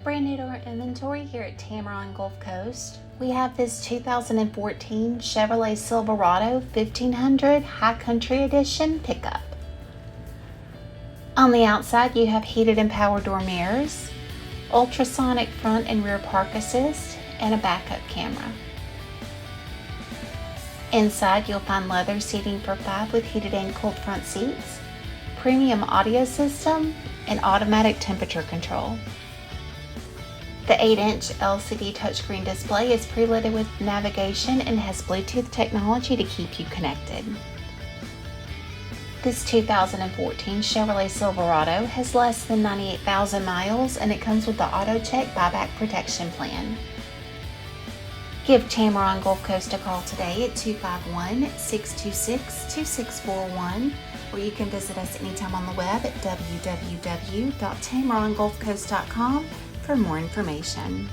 Brand new to our inventory here at Tameron Gulf Coast, we have this 2014 Chevrolet Silverado 1500 High Country Edition pickup. On the outside, you have heated and power door mirrors, ultrasonic front and rear park assist, and a backup camera. Inside, you'll find leather seating for 5 with heated and cooled front seats, premium audio system, and automatic temperature control. The 8-inch LCD touchscreen display is preloaded with navigation and has Bluetooth technology to keep you connected. This 2014 Chevrolet Silverado has less than 98,000 miles and it comes with the AutoCheck buyback protection plan. Give Tameron Gulf Coast a call today at 251-626-2641, or you can visit us anytime on the web at www.tamerongulfcoast.com for more information.